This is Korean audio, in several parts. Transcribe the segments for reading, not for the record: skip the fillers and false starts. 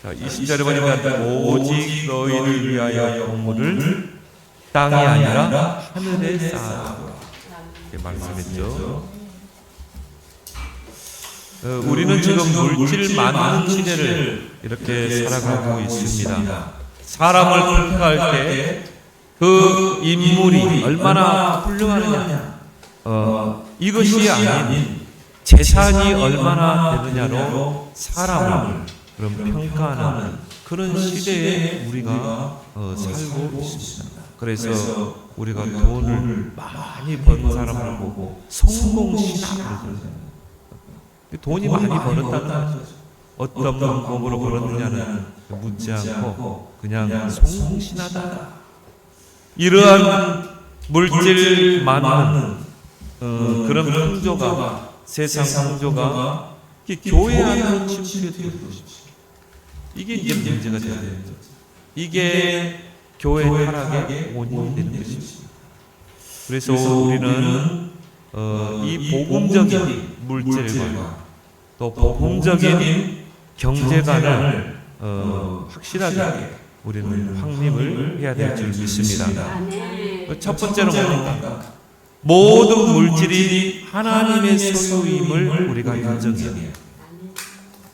자, 20절에 보니까 오직 너희를 위하여 공물을 땅이 아니라 하늘에 쌓아두라 이렇게 말씀했죠. 우리는 지금 물질 많은 시대를 이렇게 살아가고 있습니다. 사람을 평가할 때 그 인물이 얼마나 훌륭하느냐, 이것이 아닌 재산이 얼마나 되느냐로 사람을 그럼 평가하는 그런 시대에 우리가 살고 있습니다. 그래서 우리가 돈을 많이 번 사람을 보고 성공신화 그러잖아요. 돈이 많이 벌었다는 거죠. 어떤 방법으로 벌었느냐는 묻지 않고 그냥 성공신하다. 이러한 물질 많은 그런 풍조가, 세상 풍조가 교회 안으로 침투해 들어오고 싶죠. 이게 이제 문제가 되는 거죠. 이게 교회 타락의 원인이 되는 것입니다. 그래서 우리는 이 복음적인 물질과 또 복음적인 경제관을 확실하게 우리는 확립을 해야 될 줄 믿습니다. 첫 번째로 뭡니까? 모든 물질이 하나님의 소유임을 우리가 인정해야 해요.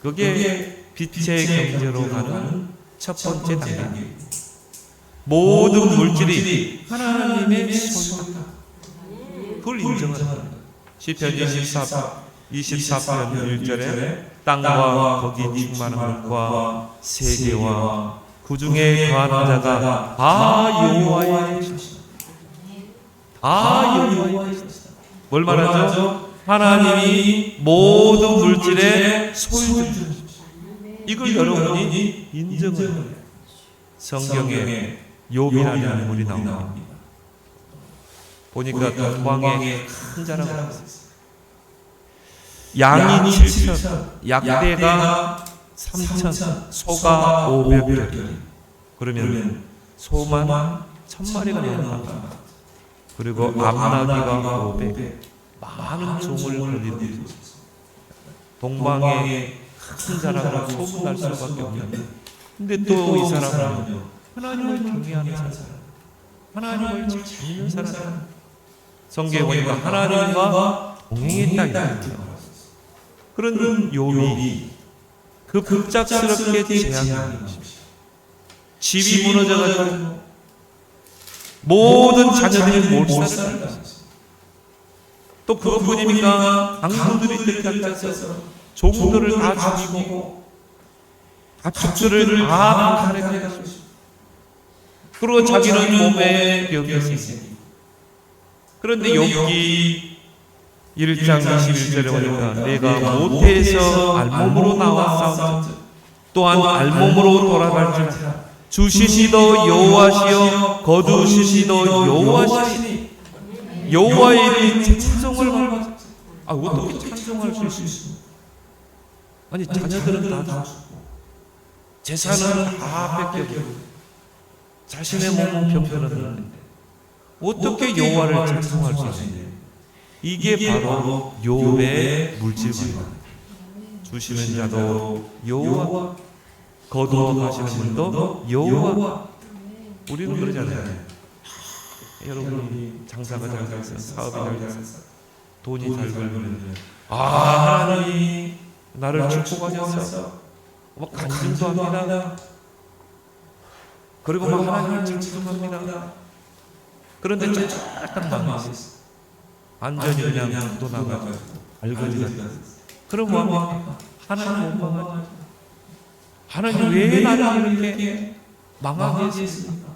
그게 빛의 경제로 가는 첫 번째 단계입니다. 모든 물질이 하나님의 소유다. 그걸 인정하는 거예요. 시편 24편 1절에 땅과 거기 충만한 것과 세계와 그 중에 거하는 자가 다 여호와의 것이다. 다 여호와의 것이다. 뭘 말하죠? 하나님이 모든 물질의 소유주입니다. 이걸 여러분이 인정을 해요. 성경에 욥이라는 인물이 나옵니다. 보니까 동방에 큰 자랑을 하고 있어요. 양이 7천, 약대가 3천, 소가 500여. 그러면 소만 1000마리가 나온다. 그리고 암나귀가 500. 많은 종을 거리고 있습니다. 동방에 큰 자랑으로 소문날 수밖에 없는데, 근데 또 이 사람은 하나님을 경외하는 사람, 하나님을 잘 믿는 사람. 성경에 보니까 하나님과 동행했다 이거예요. 그런 욥이 그 급작스럽게 재앙이 집이 무너져가지고 모든 자녀들이 몰살을 당했어요. 또 그것뿐입니까? 강도들이 들이닥쳐서 종들을 다 죽이고 가축들을 다 방탈해가지고 그리고 자기는 몸에 병이 생기고. 그런데 욥기 1장 21절에 보니까 내가 모태에서 알몸으로 나와 싸우자 또한 알몸으로 돌아갈 줄 주시니도 여호와시여 거두시니도 여호와시니 여호와의 이름이 찬송을 받아. 어떻게 찬송할 수 있습니까? 아니 자녀들은 다 죽고 재산은 다 뺏겨고 자신의 몸은 병들었는데 어떻게 여호와를 찬송할 수 있느냐? 이게 바로 욥의 물질관입니다. 주시는 자도 여호와, 거두어 가시는 분도 여호와. 우리는 그러잖아요. 여러분이 장사가 잘 돼서 사업이 잘 돼서 돈이 잘 벌면 하나님 나를 축복하셔서 막 간증도 합니다. 그리고 막 하나님을 찬송합니다. 그런데 쫙딱 망했어요. 완전히 그냥 또 나가지고 알거지가 됐어요. 그럼 뭐합니까? 하나님 못 망하죠. 하나님 왜 나를 이렇게 망하게 했습니까?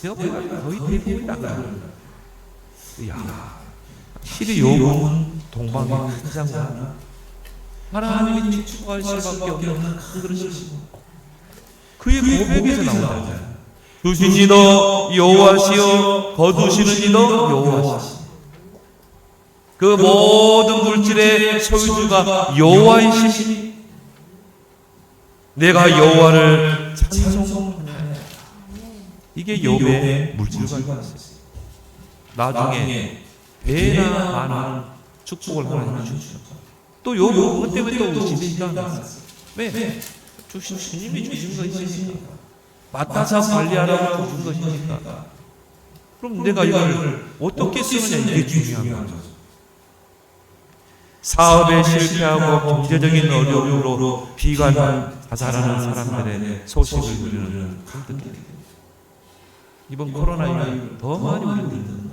내가 거의 대부분이 나가요. 실이 욥은 동방의 큰 장관, 하나님이 축복할 수밖에 없는 큰 그릇이고 그의 고백에서 나오잖아요. 주시니도 여호와시여 거두시느니도 여호와시여. 그 모든 물질의 소유주가 여호와이시니 내가 여호와를 찬송하냐. 이게 욥의 물질관이었어요. 나중에 배나 많은 축복을 하나님 주셨죠. 또 욥은 그것 때문에 또 의심이 일어났어요. 왜? 주신 주님이 주신 것이니까 맡아서 관리하라고 주신 것이니까 그럼 내가 이걸 어떻게 쓰느냐 이게 중요한 거죠. 사업에 실패하고 경제적인 어려움으로 비관 자살하는 사람들의 소식을 우리는 듣게 됩니다. 이번 코로나19 더 많이 우리는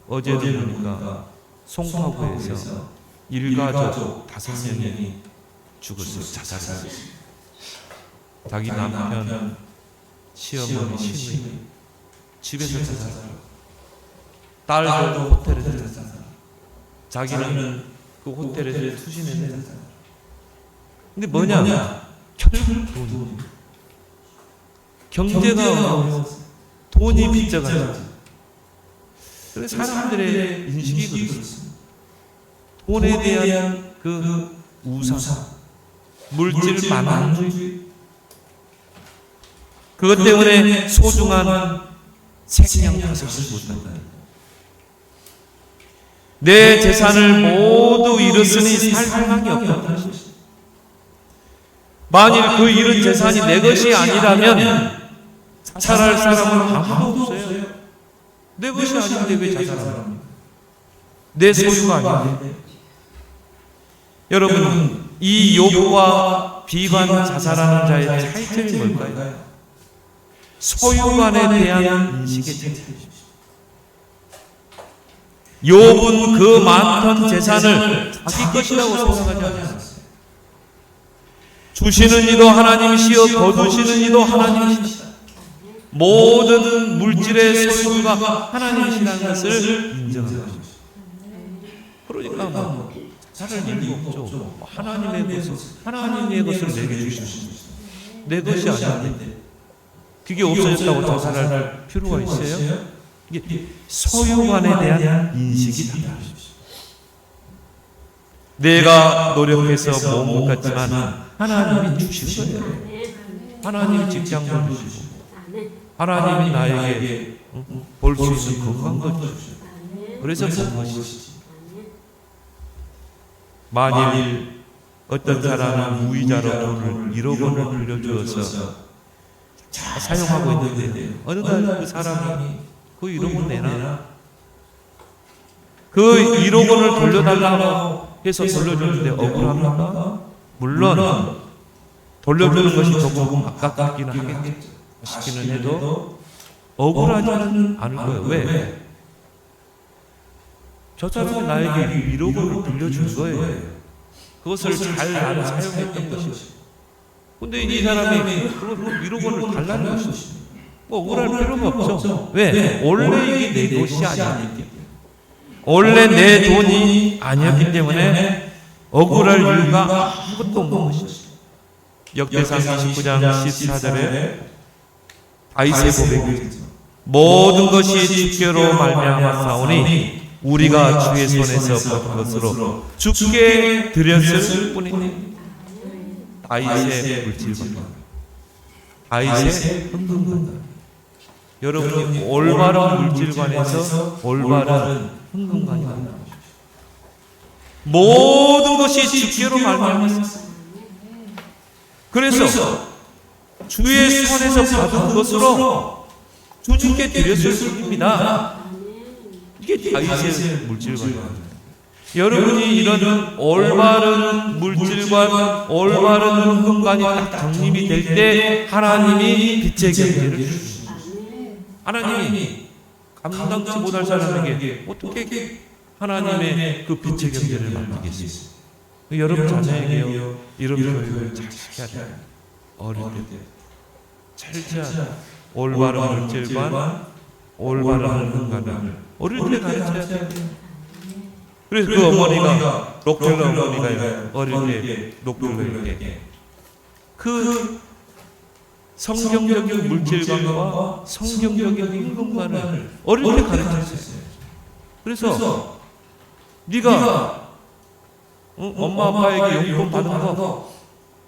어제도 보니까 송파구에서 일가족 5명이 죽었어요. 자살했어요. 자기 남편, 시어머니, 시누이 집에서 자살하고 딸도 호텔에서 자살하고 자기는 그 호텔에서 투신했는데 근데 뭐냐? 결국 돈. 경제가 어려워서 돈이 빚져가지고 그래서 사람들의 인식이 그렇습니다. 돈에 대한 그 우상, 물질 만능주의 그것 때문에 소중한 생명 다섯을 못한다. 내 재산을 모두 잃었으니 살 희망이 없다는 것입니다. 만일 그 잃은 재산이 내 것이 아니라면 자살할 사람은 아무도 없어요. 내 것이 아닌데 왜 자살합니까? 내 소유가 아닌데. 여러분, 이 욥과 비관 자살하는 자의 차이점이 뭘까요? 소유관에 대한 인식의 차이점입니다. 욥은 그 많던 재산을 자기 것이라고 생각하지 않았어요. 주시는 이도 하나님이시여 거두시는 이도 하나님이시다. 모든 물질의 소유가 하나님이시라는 것을 인정하는 것입니다. 그러니까 뭐 자살 일이 없죠. 하나님의 것을 내게 주십시오. 내 것이 아닌데 그게 없어졌다고 자살할 필요가 있어요? 이게 소유관에 대한 인식이 달라집니다. 내가 노력해서 못 갖지만 하나님이 주신 거예요. 하나님이 직장도 주시고 하나님이 나에게 볼 수 있는 건강도 주시고 그래서 본 것이지. 만일 어떤 사람은 무이자로 돈을 1억 원을 빌려주어서 사용하고 있는데 어느 날 그 사람이 그 1억 원 내나? 그 1억 원을 돌려달라고 해서 돌려주는데 억울합니까? 물론 돌려주는 것이 조금 아깝기는 하겠죠. 아쉽기는 해도 억울하지는 않을 거예요. 왜? 저 사람이 나에게 1억 원을 빌려준 거예요. 그것을 잘 나는 사용했던 것이고 근데 이 사람이 1억 원을 달라는 것이죠. 뭐 억울할 필요가 없죠. 왜? 원래 이게 내 것이 아니기 때문에 원래 내 돈이 아니었기 때문에 억울할 이유가 아무것도 없는 것이죠. 역대상 29장 14절에 다윗의 고백이 모든 것이 주께로 말미암아 싸우니 우리가 주의 손에서 받은 것으로 주께 드렸을 뿐입니다. 다윗의 물질관, 다윗의 흥금관. 여러분이 올바른 물질관에서 올바른 흥금관이 나옵니다. 모든 것이 주께로 말미암았습니다. 그래서 주의 손에서 받은 것으로 주님께 드렸을 뿐입니다. 이게 다윗의 물질관입니다. 여러분이 이런 올바른 물질관, 올바른 흥금관이 딱 정립이 될 때 하나님이 빛의 경제를 주십니다. 하나님이 감당치 못할 사람에게 어떻게 하나님의 그 빛의 경제를 맡기겠습니까? 여러분 자녀에게요 이런 교육을 잘 시켜야 돼요. 어릴 때 철저한 올바른 물질관, 올바른 흥금관을 어릴 때 가르쳐야 돼요. 그래서 그 어머니가 록펠러 어머니가 어릴 때 록펠러에게 그 성경적인 물질관과 성경적인 흥금관을 어릴 때 가르쳤어요. 그래서 네가 엄마 아빠에게 용돈 받은 거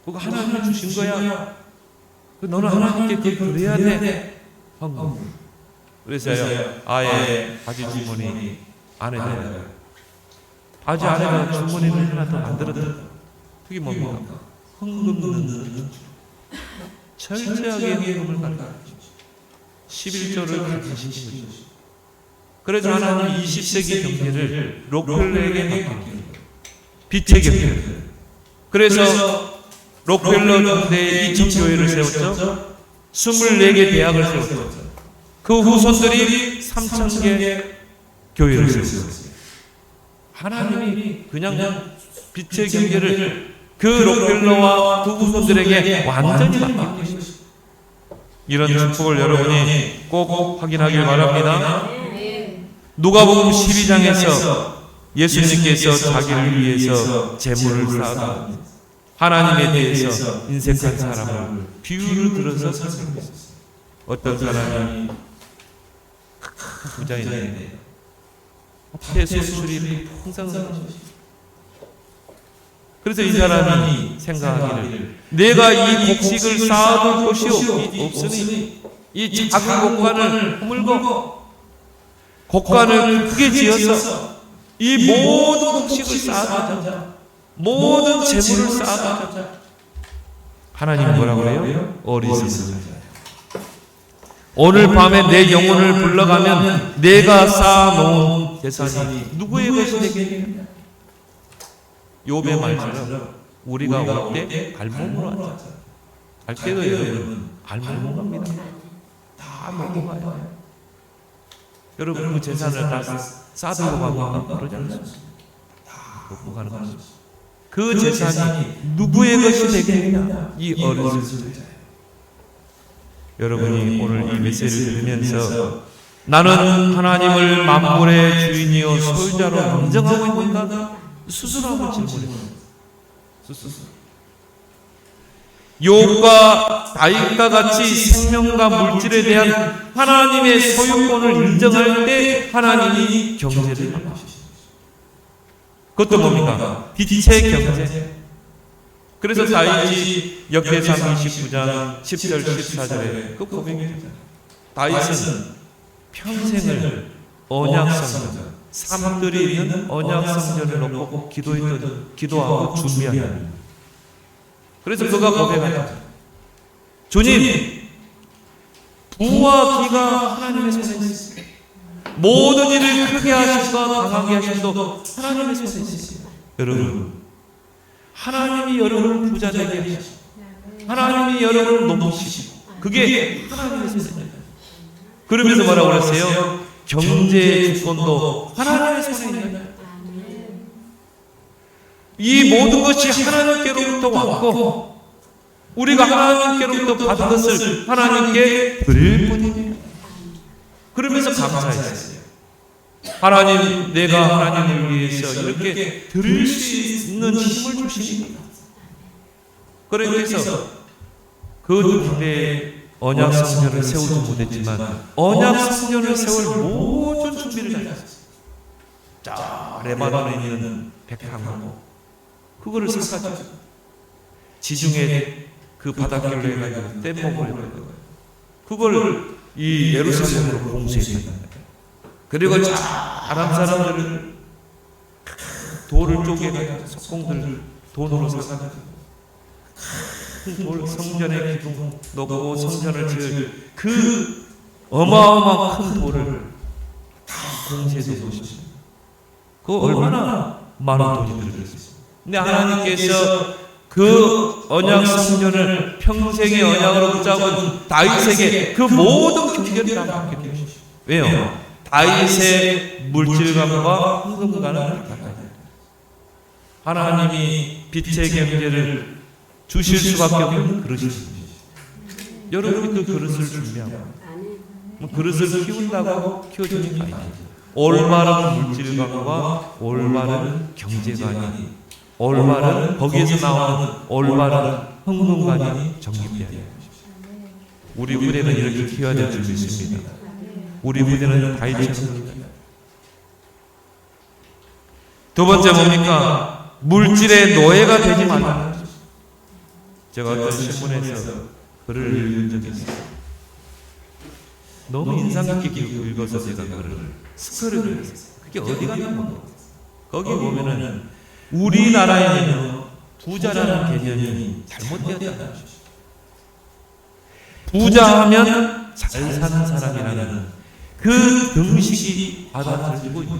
그거 하나님 주신 거야. 너는 하나님께 그래야 돼. 그래서요 아예 바지 주머니 안에다가 바지 안에다가 주머니를 하나 더 만들었다. 그게 뭡니까? 흥금 넣는 철저하게 헌금을 가르치십시오. 11조를 가르치신 거죠. 그래서 하나님 20세기 경제를 록펠러에게 맡깁니다. 빛의 경제. 그래서 록펠러 경제에 2,000교회를 세웠죠. 24개 대학을 세웠죠. 그 후손들이 3,000개 교회를 세웠어요. 하나님이 그냥 빛의 경제를 그 록펠러와 그 후손들에게 완전히 맡기고 있습니다. 이런 축복을 여러분이 꼭 확인하길 바랍니다. 누가복음 12장에서 예수님께서 자기를 위해서 재물을 쌓아 하나님에 대해서 인색한 사람을 비유를 들어서 설명했어요. 어떤 사람이 부자인데 폐수 수입이 풍성한 것입니다. 그래서 이 사람이 생각하기를 내가 이 곡식을 쌓아둘 곳이 없으니 이 작은 곡간을 허물고 곡간을 크게 지어서 이 모든 곡식을 쌓아두자. 모든 재물을 쌓아두자. 하나님이 뭐라고 그래요? 어리석은 자야. 오늘 밤에 내 영혼을 불러가면 내가 쌓아놓은 재산이 누구의 것이 되겠느냐? 욥의 말처럼 우리가 올 때 갈몸으로 왔다. 갈 때도 여러분 갈몸으로 갑니다. 다 먹고 가요. 여러분 그 재산을 다 쌓아두고 가면 그러지 않습니까? 다 먹고 가는 것이죠. 그 재산이 누구의 것이 되겠느냐? 이 어리석은 자예요. 여러분이 오늘 이 메시지를 들으면서 나는 하나님을 만물의 주인이요 소유자로 인정하고 있는가? 스스로 한번 질문해보세요. 스스로. 욥과 다윗과 같이 생명과 물질에 대한 하나님의 소유권을 인정할 때 하나님이 경제를 맡기십니다. 그것도 뭡니까? 빛의 경제. 그래서 다윗이 역대상 29장 10절 14절에 그 고백입니다. 다윗은 평생을 언약성전, 삶들이 있는 언약성전을 놓고 기도하고 준비합니다. 그래서 그가 고백하죠. 주님, 부와 기가 하나님의 손에 있습니다. 모든 일을 크게 하시고 강하게 하심도 하나님의 손에 있습니다. 여러분, 하나님이 여러분을 부자 되게 하시고 하나님이 여러분을 높이시고 그게 하나님의 손에 있습니다. 그러면서 뭐라고 그랬어요? 경제의 주권도 하나님의 손에 있는 이 모든 것이 하나님께로부터 왔고 우리가 하나님께로부터 받은 것을 하나님께 드릴 뿐입니다. 그러면서 감사했어요. 하나님, 내가 하나님을 위해서 이렇게 드릴 수 있는 힘을 주십니다. 그래서 그 당대에 언약 성전을 세우지 못했지만 언약 성전을 세울 모든 준비를 잘했어요. 자, 레바논에 있는 백향나무 그거를 삭가지고 지중해 그 바닷길로 해가지고 뗏목을 해가지고 그걸 이 예루살렘으로 공수했습니다. 그리고 잘한 사람들을 돌을 쪼개가지고 석공들 돈으로 사가지고 돌 성전에 기둥 놓고 성전을 지을 그 어마어마한 큰 돌을 다 공세해 놓으셨습니다. 그거 얼마나 많은 돈이 들어있습니다. 근데 하나님께서 그 언약 성전을 평생의 언약으로 붙잡은 다윗에게 그 모든 경제를 다 맡겨주십시오. 왜요? 다윗의 물질감과 헌금과는 같아요. 하나님이 빛의 경제를 주실 수밖에 없는 그릇입니다. 여러분이 그 그릇을 준비하고 그릇을 키운다고 키워주는 게 아니에요. 올바른 물질감과 올바른 경제관이 올바른 거기에서 나오는 올바른 헌금관이 정립돼야 돼요. 우리 부대는 이렇게 키워야 될 줄 믿습니다. 우리 부대는 다윗처럼. 두 번째 뭡니까? 물질의 노예가 되지 말라. 제가 어떤 신문에서 글을 읽은 적이 있어요. 너무 인상 깊게 읽어서 제가 글을 스크롤을 했어요. 그게 어디 가면 거기 보면은 우리나라에는 부자라는 개념이 잘못되었다는 것이죠. 부자하면 잘 사는 사람이라는 그 등식이 받아들여지고 있는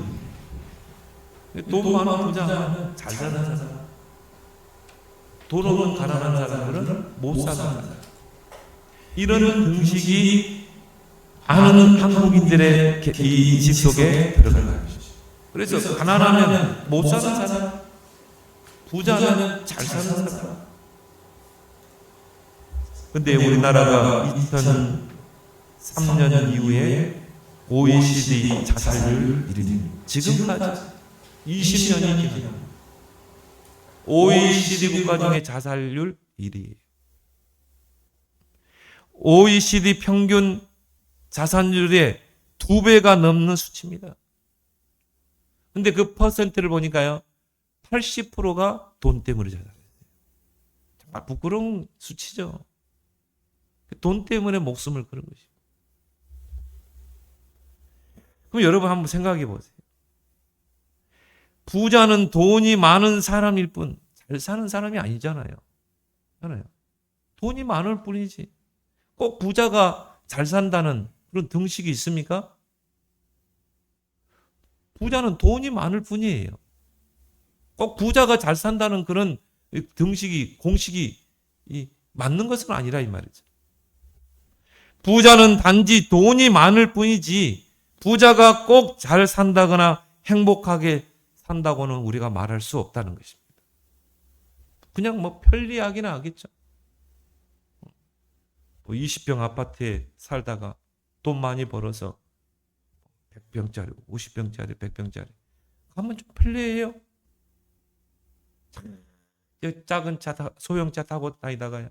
거예요. 돈 많은 부자하면 잘 사는 사람, 돈 없는 가난한 사람들은 못 사는 사람. 이런 등식이 많은 한국인들의 이 인식 속에 들어가는 것이죠. 그래서 가난하면 못 사는 사람, 부자는 잘 사는 사람. 근데 우리나라가 2003년 이후에 OECD 자살률 1위입니다. 지금까지 20년이 지났습니다. OECD 국가 중에 자살률 1위예요. OECD 평균 자살률의 2배가 넘는 수치입니다. 근데 그 퍼센트를 보니까요, 80%가 돈 때문에 자살했어요. 정말 부끄러운 수치죠. 돈 때문에 목숨을 끊은 것이죠. 그럼 여러분 한번 생각해 보세요. 부자는 돈이 많은 사람일 뿐 잘 사는 사람이 아니잖아요. 돈이 많을 뿐이지. 꼭 부자가 잘 산다는 그런 등식이 있습니까? 부자는 돈이 많을 뿐이에요. 꼭 부자가 잘 산다는 그런 등식이, 공식이 맞는 것은 아니라 이 말이죠. 부자는 단지 돈이 많을 뿐이지 부자가 꼭 잘 산다거나 행복하게 산다고는 우리가 말할 수 없다는 것입니다. 그냥 뭐 편리하긴 하겠죠. 20평 아파트에 살다가 돈 많이 벌어서 100평짜리, 50평짜리, 100평짜리 가면 좀 편리해요. 작은 차, 소형차 타고 다니다가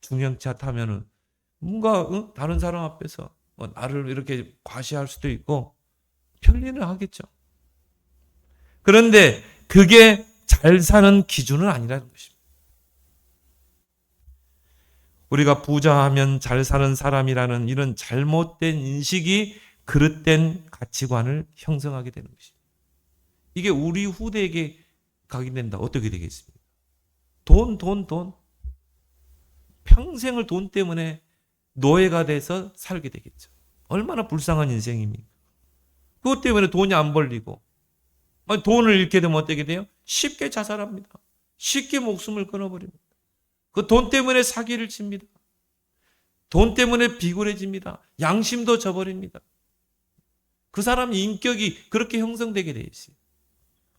중형차 타면은 뭔가 다른 사람 앞에서 나를 이렇게 과시할 수도 있고 편리는 하겠죠. 그런데 그게 잘 사는 기준은 아니라는 것입니다. 우리가 부자하면 잘 사는 사람이라는 이런 잘못된 인식이 그릇된 가치관을 형성하게 되는 것입니다. 이게 우리 후대에게 각인된다. 어떻게 되겠습니까? 돈. 평생을 돈 때문에 노예가 돼서 살게 되겠죠. 얼마나 불쌍한 인생입니까? 그것 때문에 돈이 안 벌리고 돈을 잃게 되면 어떻게 돼요? 쉽게 자살합니다. 쉽게 목숨을 끊어버립니다. 그 돈 때문에 사기를 칩니다. 돈 때문에 비굴해집니다. 양심도 저버립니다. 그 사람 인격이 그렇게 형성되게 돼 있어요.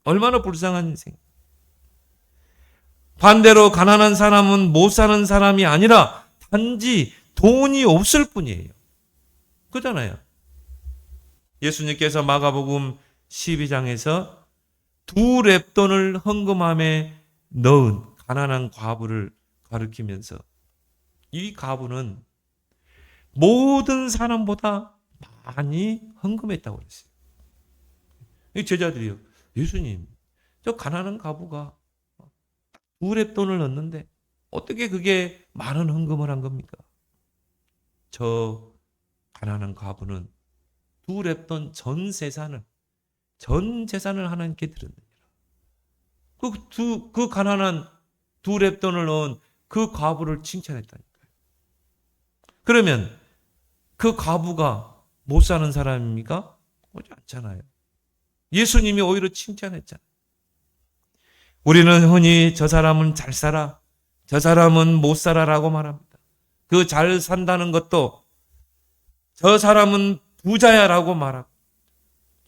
얼마나 불쌍한 인생. 반대로 가난한 사람은 못 사는 사람이 아니라 단지 돈이 없을 뿐이에요. 그잖아요. 예수님께서 마가복음 12장에서 2렙돈을 헌금함에 넣은 가난한 과부를 가리키면서 이 과부는 모든 사람보다 많이 헌금했다고 그랬어요. 이 제자들이요. 예수님, 저 가난한 과부가 2렙돈을 넣었는데 어떻게 그게 많은 헌금을 한 겁니까? 저 가난한 과부는 2렙돈 전 재산을 하나님께 드렸느니라. 그 가난한 2렙돈을 넣은 그 과부를 칭찬했다니까요. 그러면 그 과부가 못 사는 사람입니까? 그렇지 않잖아요. 예수님이 오히려 칭찬했잖아요. 우리는 흔히 저 사람은 잘 살아, 저 사람은 못 살아라고 말합니다. 그 잘 산다는 것도 저 사람은 부자야라고 말하고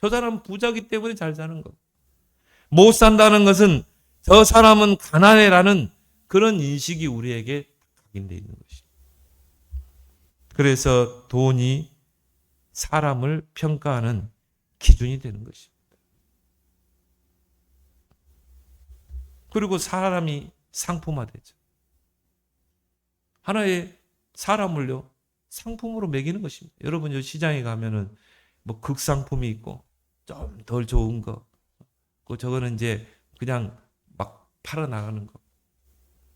저 사람은 부자기 때문에 잘 사는 것. 못 산다는 것은 저 사람은 가난해라는 그런 인식이 우리에게 각인되어 있는 것입니다. 그래서 돈이 사람을 평가하는 기준이 되는 것입니다. 그리고 사람이 상품화되죠. 하나의 사람을요, 상품으로 매기는 것입니다. 여러분, 요 시장에 가면은 뭐 극상품이 있고, 좀 덜 좋은 거, 저거는 이제 그냥 막 팔아나가는 거.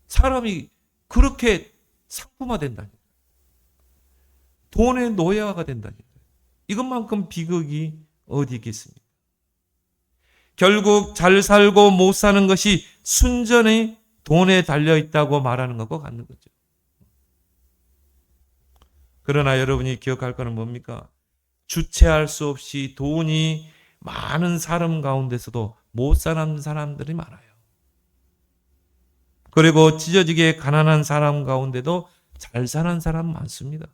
사람이 그렇게 상품화된다니까. 돈의 노예화가 된다니까. 이것만큼 비극이 어디 있겠습니까? 결국 잘 살고 못 사는 것이 순전히 돈에 달려있다고 말하는 것과 같는 거죠. 그러나 여러분이 기억할 거는 뭡니까? 주체할 수 없이 돈이 많은 사람 가운데서도 못 사는 사람들이 많아요. 그리고 찢어지게 가난한 사람 가운데도 잘 사는 사람 많습니다.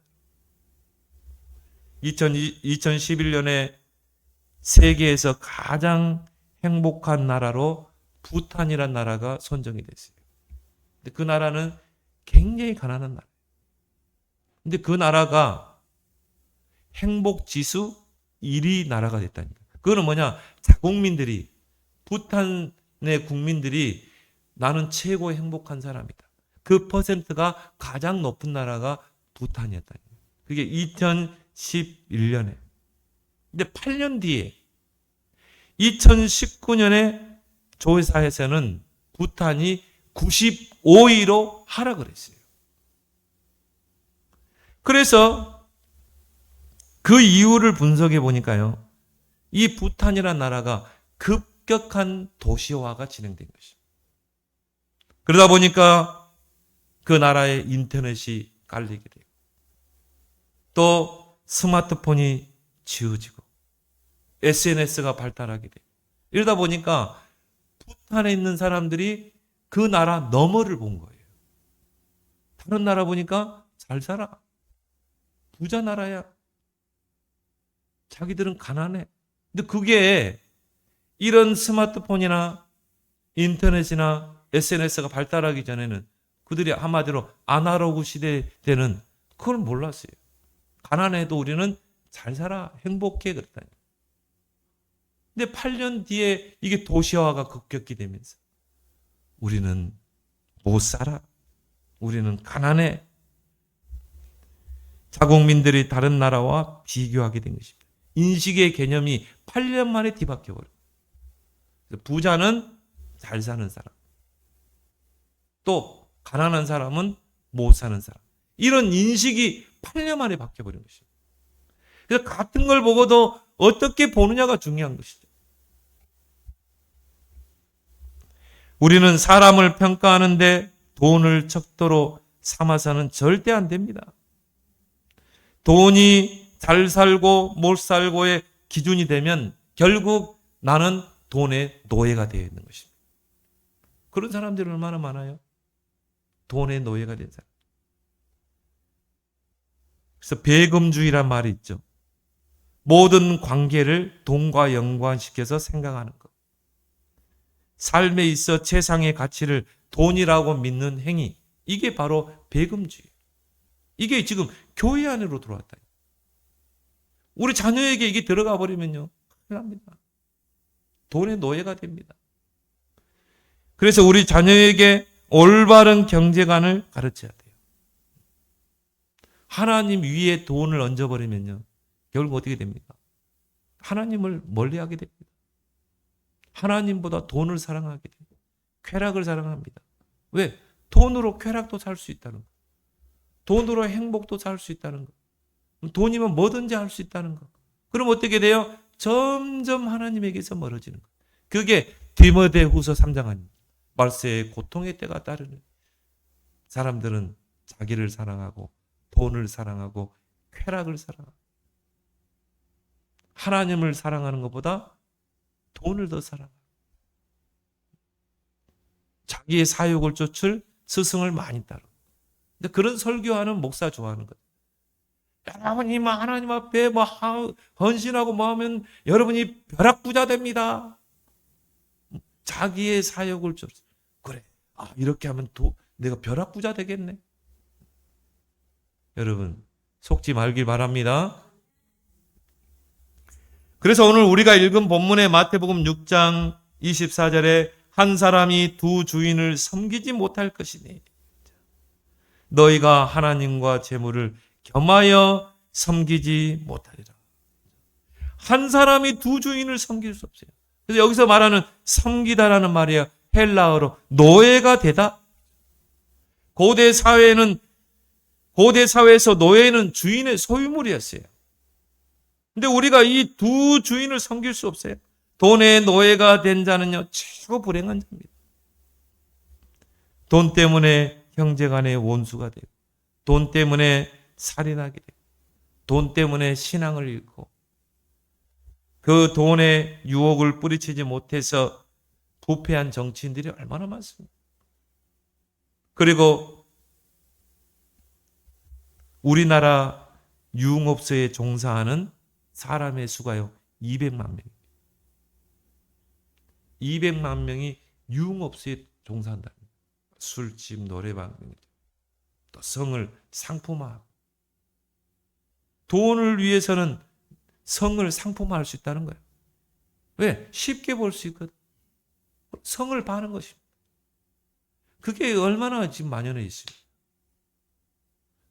2011년에 세계에서 가장 행복한 나라로 부탄이라는 나라가 선정이 됐어요. 근데 그 나라는 굉장히 가난한 나라예요. 근데 그 나라가 행복 지수 1위 나라가 됐다니까. 그거는 뭐냐? 자국민들이, 부탄의 국민들이 나는 최고 행복한 사람이다. 그 퍼센트가 가장 높은 나라가 부탄이었다니까. 그게 2011년에. 근데 8년 뒤에 2019년에 조사에서는 부탄이 95위로 하락을 했어요. 그래서 그 이유를 분석해 보니까요. 이 부탄이라는 나라가 급격한 도시화가 진행된 것입니다. 그러다 보니까 그 나라의 인터넷이 깔리게 돼요. 또 스마트폰이 지어지고 SNS가 발달하게 돼요. 이러다 보니까 부탄에 있는 사람들이 그 나라 너머를 본 거예요. 다른 나라 보니까 잘 살아. 부자 나라야. 자기들은 가난해. 근데 그게 이런 스마트폰이나 인터넷이나 SNS가 발달하기 전에는 그들이 한마디로 아날로그 시대 때는 그걸 몰랐어요. 가난해도 우리는 잘 살아. 행복해. 그랬다니. 근데 8년 뒤에 이게 도시화가 급격히 되면서 우리는 못 살아. 우리는 가난해. 자국민들이 다른 나라와 비교하게 된 것입니다. 인식의 개념이 8년 만에 뒤바뀌어 버려요. 부자는 잘 사는 사람. 또 가난한 사람은 못 사는 사람. 이런 인식이 8년 만에 바뀌어 버린 것입니다. 그래서 같은 걸 보고도 어떻게 보느냐가 중요한 것이죠. 우리는 사람을 평가하는데 돈을 척도로 삼아서는 절대 안 됩니다. 돈이 잘 살고 못 살고의 기준이 되면 결국 나는 돈의 노예가 되어 있는 것입니다. 그런 사람들이 얼마나 많아요? 돈의 노예가 된 사람. 그래서 배금주의란 말이 있죠. 모든 관계를 돈과 연관시켜서 생각하는 것. 삶에 있어 최상의 가치를 돈이라고 믿는 행위. 이게 바로 배금주의. 이게 지금 교회 안으로 들어왔다. 우리 자녀에게 이게 들어가 버리면요. 큰일 납니다. 돈의 노예가 됩니다. 그래서 우리 자녀에게 올바른 경제관을 가르쳐야 돼요. 하나님 위에 돈을 얹어버리면요. 결국 어떻게 됩니까? 하나님을 멀리하게 됩니다. 하나님보다 돈을 사랑하게 됩니다. 쾌락을 사랑합니다. 왜? 돈으로 쾌락도 살 수 있다는 거. 돈으로 행복도 살 수 있다는 거. 돈이면 뭐든지 할 수 있다는 거. 그럼 어떻게 돼요? 점점 하나님에게서 멀어지는 거. 그게 디모데후서 3장 아닙니다. 말세의 고통의 때가 따르는 사람들은 자기를 사랑하고 돈을 사랑하고 쾌락을 사랑하고 하나님을 사랑하는 것보다 돈을 더 사랑하고 자기의 사욕을 쫓을 스승을 많이 따르고. 근데 그런 설교하는 목사 좋아하는 거예요. 여러분이 하나님 앞에 헌신하고 하면 여러분이 벼락부자 됩니다. 자기의 사욕을 쫓을. 그래. 이렇게 하면 내가 벼락부자 되겠네. 여러분 속지 말길 바랍니다. 그래서 오늘 우리가 읽은 본문의 마태복음 6장 24절에 한 사람이 두 주인을 섬기지 못할 것이니 너희가 하나님과 재물을 겸하여 섬기지 못하리라. 한 사람이 두 주인을 섬길 수 없어요. 그래서 여기서 말하는 섬기다라는 말이야. 헬라어로 노예가 되다. 고대 사회에서 노예는 주인의 소유물이었어요. 근데 우리가 이 두 주인을 섬길 수 없어요. 돈의 노예가 된 자는요, 최고 불행한 자입니다. 돈 때문에 형제간의 원수가 되고, 돈 때문에 살인하게 되고, 돈 때문에 신앙을 잃고 그 돈의 유혹을 뿌리치지 못해서 부패한 정치인들이 얼마나 많습니까? 그리고 우리나라 유흥업소에 종사하는 사람의 수가요 200만 명. 200만 명이 유흥업소에 종사한다. 술집, 노래방, 또 성을 상품화하고 돈을 위해서는 성을 상품화할 수 있다는 거예요. 왜? 쉽게 볼 수 있거든. 성을 파는 것입니다. 그게 얼마나 지금 만연해 있어요.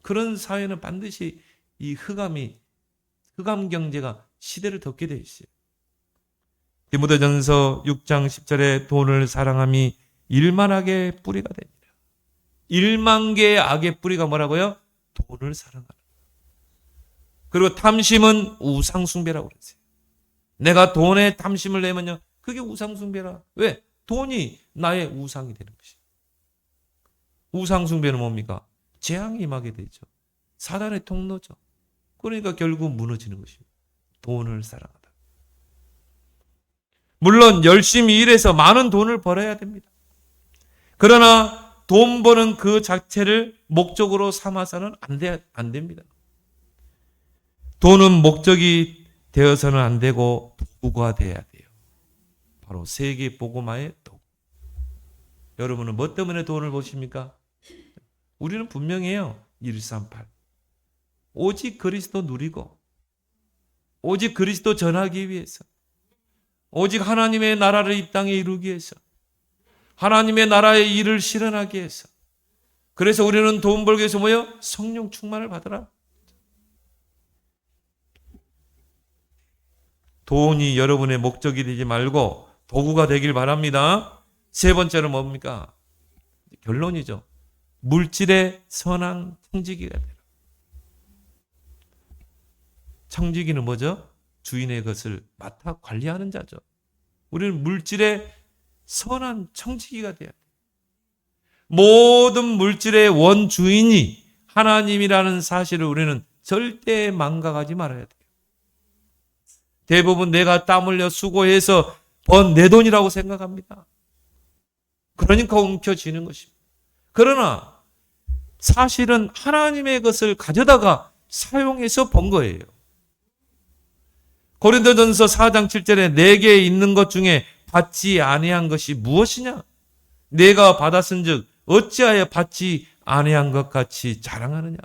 그런 사회는 반드시 이 흑암 경제가 시대를 덮게 돼 있어요. 디모데전서 6장 10절에 돈을 사랑함이 일만하게 뿌리가 됩니다. 1만 개의 악의 뿌리가 뭐라고요? 돈을 사랑하는. 그리고 탐심은 우상숭배라고 그랬어요. 내가 돈에 탐심을 내면요, 그게 우상숭배라. 왜? 돈이 나의 우상이 되는 것이에요. 우상숭배는 뭡니까? 재앙이 임하게 되죠. 사단의 통로죠. 그러니까 결국 무너지는 것입니다. 돈을 사랑하다. 물론 열심히 일해서 많은 돈을 벌어야 됩니다. 그러나 돈 버는 그 자체를 목적으로 삼아서는 안 됩니다. 돈은 목적이 되어서는 안 되고 도구가 돼야 돼요. 바로 세계 복음화의 도구. 여러분은 뭐 때문에 돈을 버십니까? 우리는 분명해요. 138. 오직 그리스도 누리고 오직 그리스도 전하기 위해서 오직 하나님의 나라를 이 땅에 이루기 위해서 하나님의 나라의 일을 실현하기 위해서 그래서 우리는 돈 벌기 위해서 뭐예요? 성령 충만을 받으라. 돈이 여러분의 목적이 되지 말고 도구가 되길 바랍니다. 세 번째는 뭡니까? 결론이죠. 물질의 선한 청지기가 되라. 청지기는 뭐죠? 주인의 것을 맡아 관리하는 자죠. 우리는 물질의 선한 청지기가 돼야 돼요. 모든 물질의 원주인이 하나님이라는 사실을 우리는 절대 망각하지 말아야 돼요. 대부분 내가 땀 흘려 수고해서 번 내 돈이라고 생각합니다. 그러니까 움켜쥐는 것입니다. 그러나 사실은 하나님의 것을 가져다가 사용해서 번 거예요. 고린도전서 4장 7절에 내게 있는 것 중에 받지 아니한 것이 무엇이냐? 내가 받았은즉 어찌하여 받지 아니한 것 같이 자랑하느냐?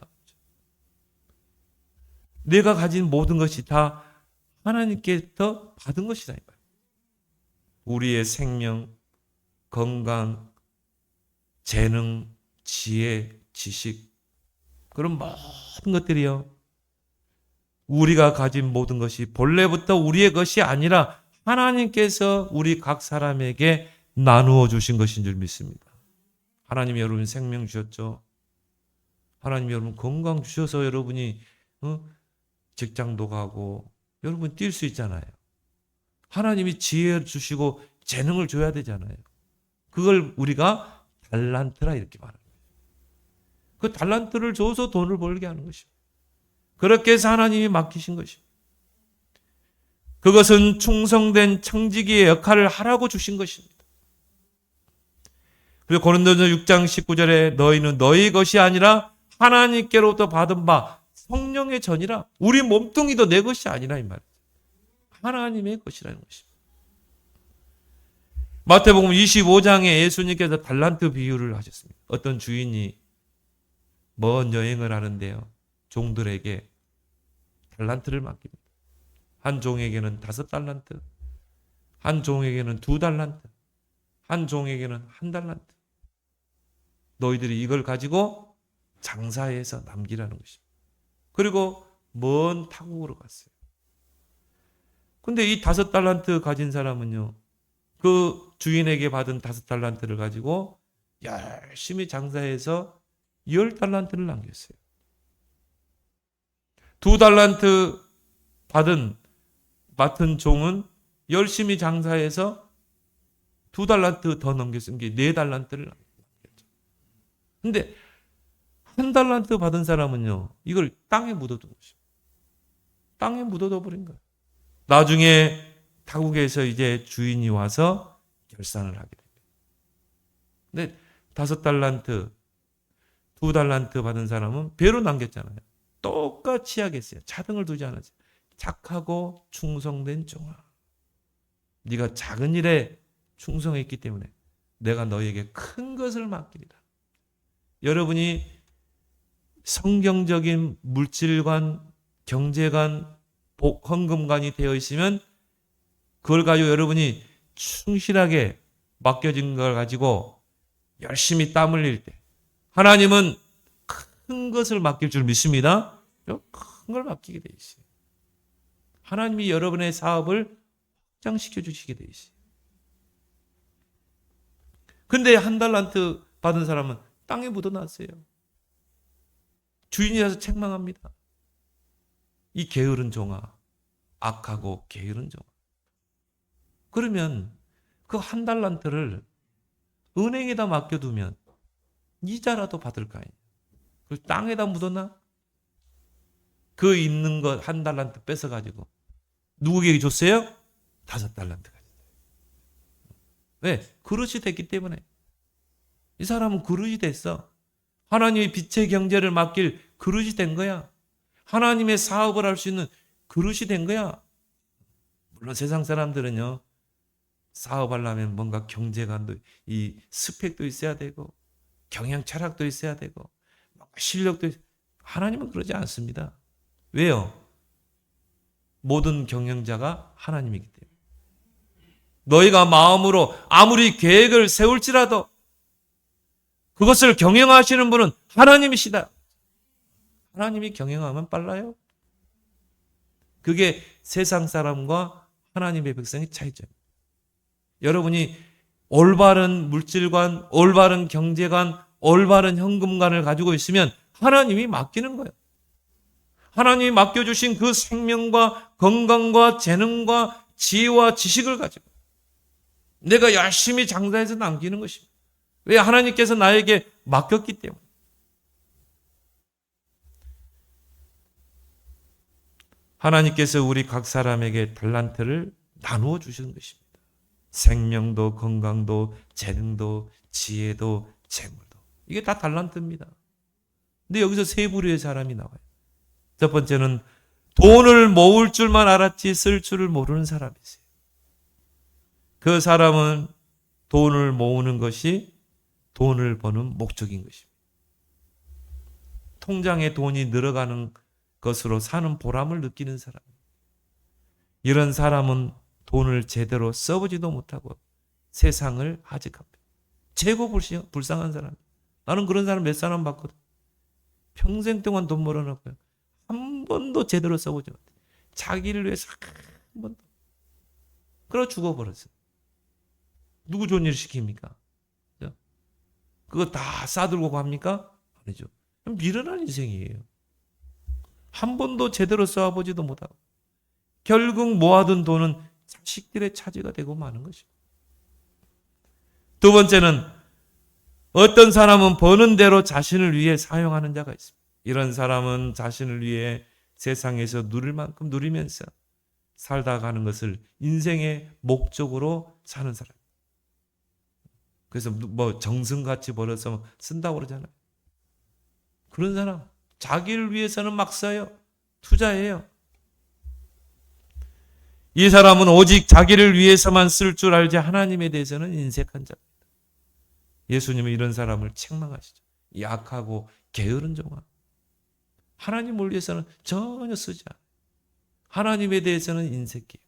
내가 가진 모든 것이 다 하나님께서 받은 것이다. 우리의 생명, 건강, 재능, 지혜, 지식 그런 모든 것들이요. 우리가 가진 모든 것이 본래부터 우리의 것이 아니라 하나님께서 우리 각 사람에게 나누어 주신 것인 줄 믿습니다. 하나님이 여러분 생명 주셨죠. 하나님이 여러분 건강 주셔서 여러분이 직장도 가고 여러분 뛸 수 있잖아요. 하나님이 지혜를 주시고 재능을 줘야 되잖아요. 그걸 우리가 달란트라 이렇게 말합니다. 그 달란트를 줘서 돈을 벌게 하는 것입니다. 그렇게 해서 하나님이 맡기신 것입니다. 그것은 충성된 청지기의 역할을 하라고 주신 것입니다. 그리고 고린도전서 6장 19절에 너희는 너희 것이 아니라 하나님께로부터 받은 바 성령의 전이라. 우리 몸뚱이도 내 것이 아니라 이 말이죠. 하나님의 것이라는 것입니다. 마태복음 25장에 예수님께서 달란트 비유를 하셨습니다. 어떤 주인이 먼 여행을 하는데요. 종들에게 달란트를 맡깁니다. 한 종에게는 5달란트, 한 종에게는 2달란트, 한 종에게는 1달란트. 너희들이 이걸 가지고 장사해서 남기라는 것입니다. 그리고 먼 타국으로 갔어요. 근데 이 5달란트 가진 사람은요, 그 주인에게 받은 5달란트를 가지고 열심히 장사해서 10달란트를 남겼어요. 2달란트 맡은 종은 열심히 장사해서 2달란트 더 넘겼은 게 4달란트를 남겼죠. 근데 1달란트 받은 사람은요, 이걸 땅에 묻어둔 것입니다. 땅에 묻어둬 버린 거예요. 나중에 타국에서 이제 주인이 와서 결산을 하게 됩니다. 근데 5달란트, 2달란트 받은 사람은 배로 남겼잖아요. 똑같이 하겠어요. 차등을 두지 않았어요. 착하고 충성된 종아. 네가 작은 일에 충성했기 때문에 내가 너에게 큰 것을 맡기리라. 여러분이 성경적인 물질관, 경제관, 헌금관이 되어 있으면 그걸 가지고 여러분이 충실하게 맡겨진 걸 가지고 열심히 땀 흘릴 때 하나님은 큰 것을 맡길 줄 믿습니다. 큰 걸 맡기게 돼 있어요. 하나님이 여러분의 사업을 확장시켜 주시게 돼 있어요. 근데 1달란트 받은 사람은 땅에 묻어놨어요. 주인이라서 책망합니다. 이 게으른 종아, 악하고 게으른 종아. 그러면 그 1달란트를 은행에다 맡겨두면 이자라도 받을 거 아니에요. 그걸 땅에다 묻어놔? 그 있는 것 1달란트 뺏어가지고 누구에게 줬어요? 5달란트가. 왜? 그릇이 됐기 때문에. 이 사람은 그릇이 됐어. 하나님의 빛의 경제를 맡길 그릇이 된 거야. 하나님의 사업을 할 수 있는 그릇이 된 거야. 물론 세상 사람들은요, 사업하려면 뭔가 경제관도, 이 스펙도 있어야 되고, 경영 철학도 있어야 되고, 실력도 있어야 되고. 하나님은 그러지 않습니다. 왜요? 모든 경영자가 하나님이기 때문에. 너희가 마음으로 아무리 계획을 세울지라도 그것을 경영하시는 분은 하나님이시다. 하나님이 경영하면 빨라요. 그게 세상 사람과 하나님의 백성의 차이점입니다. 여러분이 올바른 물질관, 올바른 경제관, 올바른 현금관을 가지고 있으면 하나님이 맡기는 거예요. 하나님이 맡겨주신 그 생명과 건강과 재능과 지혜와 지식을 가지고 내가 열심히 장사해서 남기는 것입니다. 왜? 하나님께서 나에게 맡겼기 때문에. 하나님께서 우리 각 사람에게 달란트를 나누어 주시는 것입니다. 생명도 건강도 재능도 지혜도 재물도. 이게 다 달란트입니다. 근데 여기서 세 부류의 사람이 나와요. 첫 번째는 돈을 모을 줄만 알았지 쓸 줄을 모르는 사람이 있어요. 그 사람은 돈을 모으는 것이 돈을 버는 목적인 것입니다. 통장에 돈이 늘어가는 것으로 사는 보람을 느끼는 사람. 이런 사람은 돈을 제대로 써보지도 못하고 세상을 하직합니다. 최고 불쌍한 사람. 나는 그런 사람 몇 사람 봤거든. 평생 동안 돈 벌어놓고요. 한 번도 제대로 써보지 못해. 자기를 위해서 한 번도. 그러 죽어버렸어요. 누구 좋은 일 시킵니까? 그거 다 싸들고 갑니까? 아니죠. 미련한 인생이에요. 한 번도 제대로 써보지도 못하고 결국 모아둔 돈은 자식들의 차지가 되고 마는 것입니다. 두 번째는 어떤 사람은 버는 대로 자신을 위해 사용하는 자가 있습니다. 이런 사람은 자신을 위해 세상에서 누릴 만큼 누리면서 살다 가는 것을 인생의 목적으로 사는 사람. 그래서 뭐 정승같이 벌어서 쓴다고 그러잖아요. 그런 사람 자기를 위해서는 막 써요. 투자해요. 이 사람은 오직 자기를 위해서만 쓸 줄 알지 하나님에 대해서는 인색한 자입니다. 예수님은 이런 사람을 책망하시죠. 약하고 게으른 종아. 하나님을 위해서는 전혀 쓰지 않아요. 하나님에 대해서는 인색해요.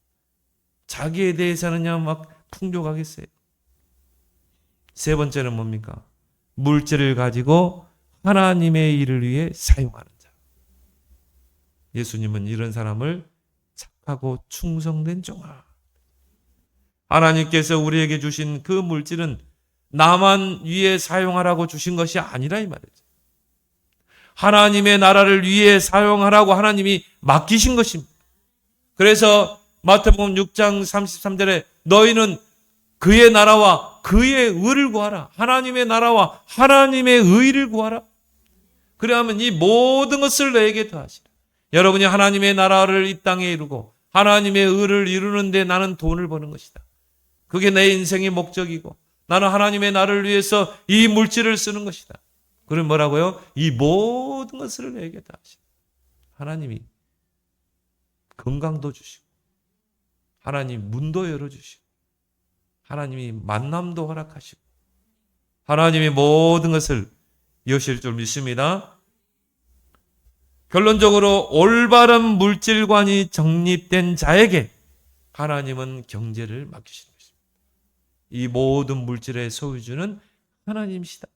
자기에 대해서는요 막 풍족하겠어요. 세 번째는 뭡니까? 물질을 가지고 하나님의 일을 위해 사용하는 자. 예수님은 이런 사람을 착하고 충성된 종아. 하나님께서 우리에게 주신 그 물질은 나만 위해 사용하라고 주신 것이 아니라 이 말이죠. 하나님의 나라를 위해 사용하라고 하나님이 맡기신 것입니다. 그래서 마태복음 6장 33절에 너희는 그의 나라와 그의 의를 구하라. 하나님의 나라와 하나님의 의를 구하라. 그래야만 이 모든 것을 너에게 더하시라. 여러분이 하나님의 나라를 이 땅에 이루고 하나님의 의를 이루는데 나는 돈을 버는 것이다. 그게 내 인생의 목적이고 나는 하나님의 나라를 위해서 이 물질을 쓰는 것이다. 그럼 뭐라고요? 이 모든 것을 내게 다 하시다. 하나님이 건강도 주시고 하나님 문도 열어주시고 하나님이 만남도 허락하시고 하나님이 모든 것을 여실 줄 믿습니다. 결론적으로 올바른 물질관이 정립된 자에게 하나님은 경제를 맡기시는 것입니다. 이 모든 물질의 소유주는 하나님이시다.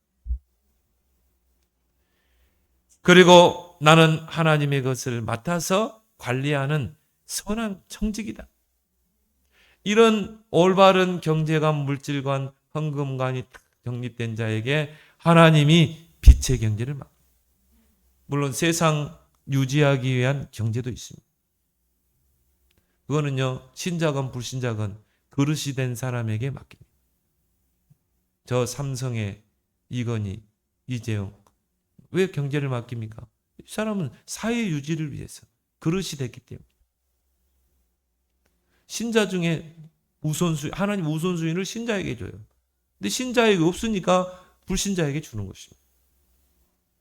그리고 나는 하나님의 것을 맡아서 관리하는 선한 청직이다. 이런 올바른 경제관, 물질관, 헌금관이 정립된 자에게 하나님이 빛의 경제를 맡깁니다. 물론 세상 유지하기 위한 경제도 있습니다. 그거는요, 신자건 불신자건 그릇이 된 사람에게 맡깁니다. 저 삼성의 이건희, 이재용, 왜 경제를 맡깁니까? 이 사람은 사회 유지를 위해서 그릇이 됐기 때문에. 신자 중에 하나님 우선순위를 신자에게 줘요. 근데 신자에게 없으니까 불신자에게 주는 것입니다.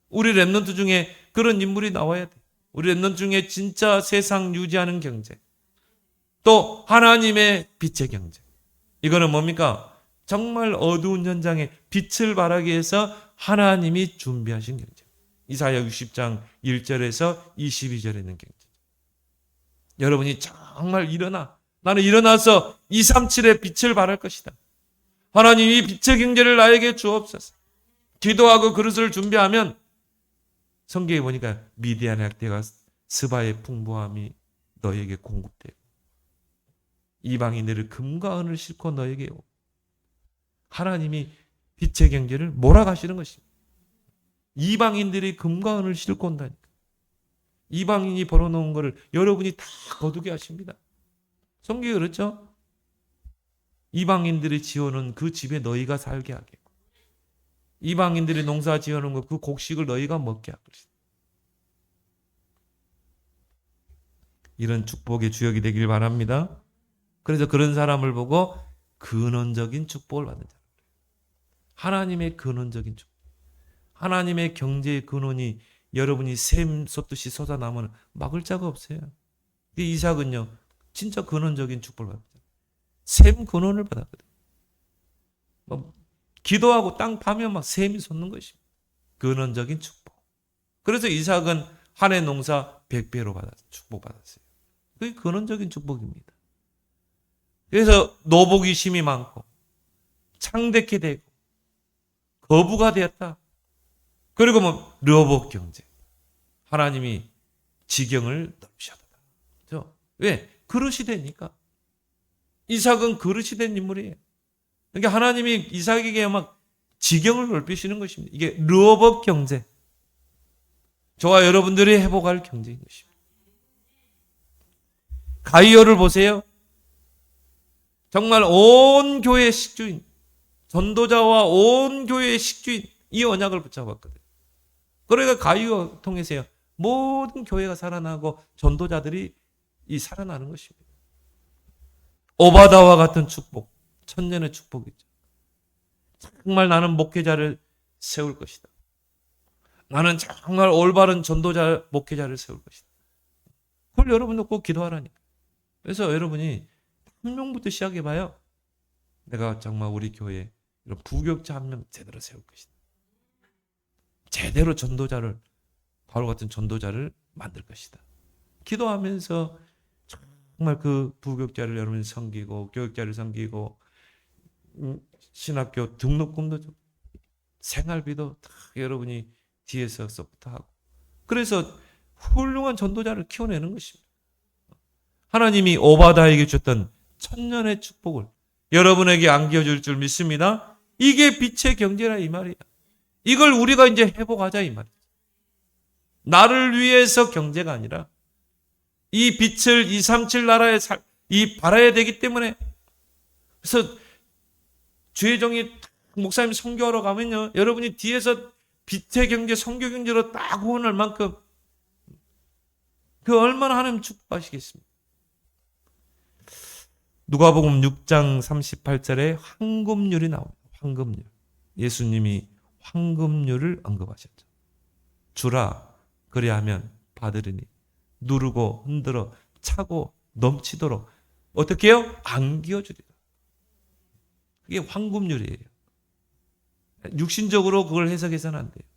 우리 렘넌트 중에 그런 인물이 나와야 돼. 우리 렘넌트 중에 진짜 세상 유지하는 경제. 또 하나님의 빛의 경제. 이거는 뭡니까? 정말 어두운 현장에 빛을 발하기 위해서 하나님이 준비하신 경제. 이사야 60장 1절에서 22절에 있는 경제. 여러분이 정말 나는 일어나서 237의 빛을 발할 것이다. 하나님이 빛의 경제를 나에게 주옵소서. 기도하고 그릇을 준비하면 성경에 보니까 미디안 학대가 스바의 풍부함이 너에게 공급되고 이방인들을 금과 은을 싣고 너에게 오고 하나님이 빛의 경제를 몰아가시는 것입니다. 이방인들이 금과 은을 싣고 온다니까. 이방인이 벌어놓은 것을 여러분이 다 거두게 하십니다. 성경이 그렇죠? 이방인들이 지어놓은 그 집에 너희가 살게 하겠고 이방인들이 농사 지어놓은 그 곡식을 너희가 먹게 할 것이다. 이런 축복의 주역이 되길 바랍니다. 그래서 그런 사람을 보고 근원적인 축복을 받는 사람. 하나님의 근원적인 축복. 하나님의 경제의 근원이 여러분이 샘 쏟듯이 쏟아나면 막을 자가 없어요. 이삭은요, 진짜 근원적인 축복을 받았어요. 샘 근원을 받았거든요. 기도하고 땅 파면 막 샘이 솟는 것입니다. 근원적인 축복. 그래서 이삭은 한 해 농사 100배로 축복받았어요. 그게 근원적인 축복입니다. 그래서 노복이 심이 많고 창대케 되고 거부가 되었다. 그리고 르호복 경제. 하나님이 지경을 넓히셨다. 그렇죠? 왜? 그릇이 되니까. 이삭은 그릇이 된 인물이에요. 그러니까 하나님이 이삭에게 막 지경을 넓히시는 것입니다. 이게 르호복 경제. 저와 여러분들이 회복할 경제인 것입니다. 가이오를 보세요. 정말 온 교회의 식주인, 전도자와 온 교회의 식주인, 이 언약을 붙잡았거든요. 그러니까 가이오 통해서요, 모든 교회가 살아나고 전도자들이 살아나는 것입니다. 오바다와 같은 축복, 천년의 축복이죠. 정말 나는 목회자를 세울 것이다. 나는 정말 올바른 전도자, 목회자를 세울 것이다. 그걸 여러분도 꼭 기도하라니까. 그래서 여러분이 한 명부터 시작해봐요. 내가 정말 우리 교회에 이런 부교육자 한 명 제대로 세울 것이다. 제대로 전도자를, 바로 같은 전도자를 만들 것이다. 기도하면서 정말 그 부교육자를 여러분이 섬기고 교육자를 섬기고 신학교 등록금도 좀 생활비도 다 여러분이 뒤에서 서포트 하고 그래서 훌륭한 전도자를 키워내는 것입니다. 하나님이 오바다에게 줬던 천년의 축복을 여러분에게 안겨줄 줄 믿습니다. 이게 빛의 경제라 이 말이야. 이걸 우리가 이제 회복하자 이 말이야. 나를 위해서 경제가 아니라 이 빛을 237 나라에 발아야 되기 때문에 그래서 주의 종이 목사님 선교하러 가면요. 여러분이 뒤에서 빛의 경제, 선교 경제로 딱 후원할 만큼 그 얼마나 하나님 축복하시겠습니까? 누가복음 6장 38절에 황금률이 나옵니다. 황금률. 예수님이 황금률을 언급하셨죠. 주라 그리하면 받으리니 누르고 흔들어 차고 넘치도록 어떻게 해요? 안겨주리라. 그게 황금률이에요. 육신적으로 그걸 해석해서는 안 돼요.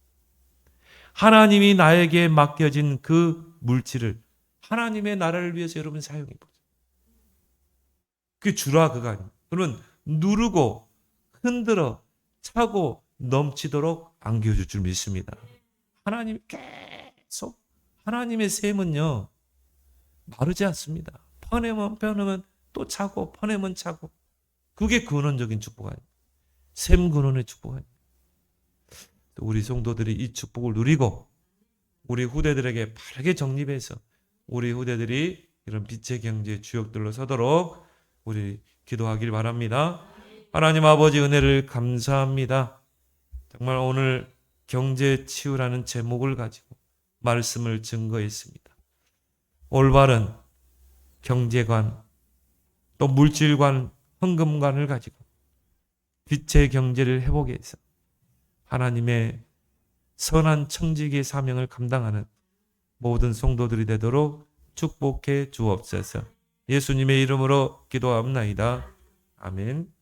하나님이 나에게 맡겨진 그 물질을 하나님의 나라를 위해서 여러분 사용해 보세요. 그게 주라 그가 아닙니다. 그러면 누르고 흔들어 차고 넘치도록 안겨줄 줄 믿습니다. 하나님이 계속 하나님의 샘은요 마르지 않습니다. 퍼내면 또 차고 퍼내면 차고 그게 근원적인 축복 아닙니까? 샘 근원의 축복 아닙니까? 우리 성도들이 이 축복을 누리고 우리 후대들에게 바르게 정립해서 우리 후대들이 이런 빛의 경제의 주역들로 서도록 우리 기도하길 바랍니다. 하나님 아버지 은혜를 감사합니다. 정말 오늘 경제치유라는 제목을 가지고 말씀을 증거했습니다. 올바른 경제관 또 물질관 헌금관을 가지고 빛의 경제를 회복해서 하나님의 선한 청지기의 사명을 감당하는 모든 성도들이 되도록 축복해 주옵소서. 예수님의 이름으로 기도합나이다. 아멘.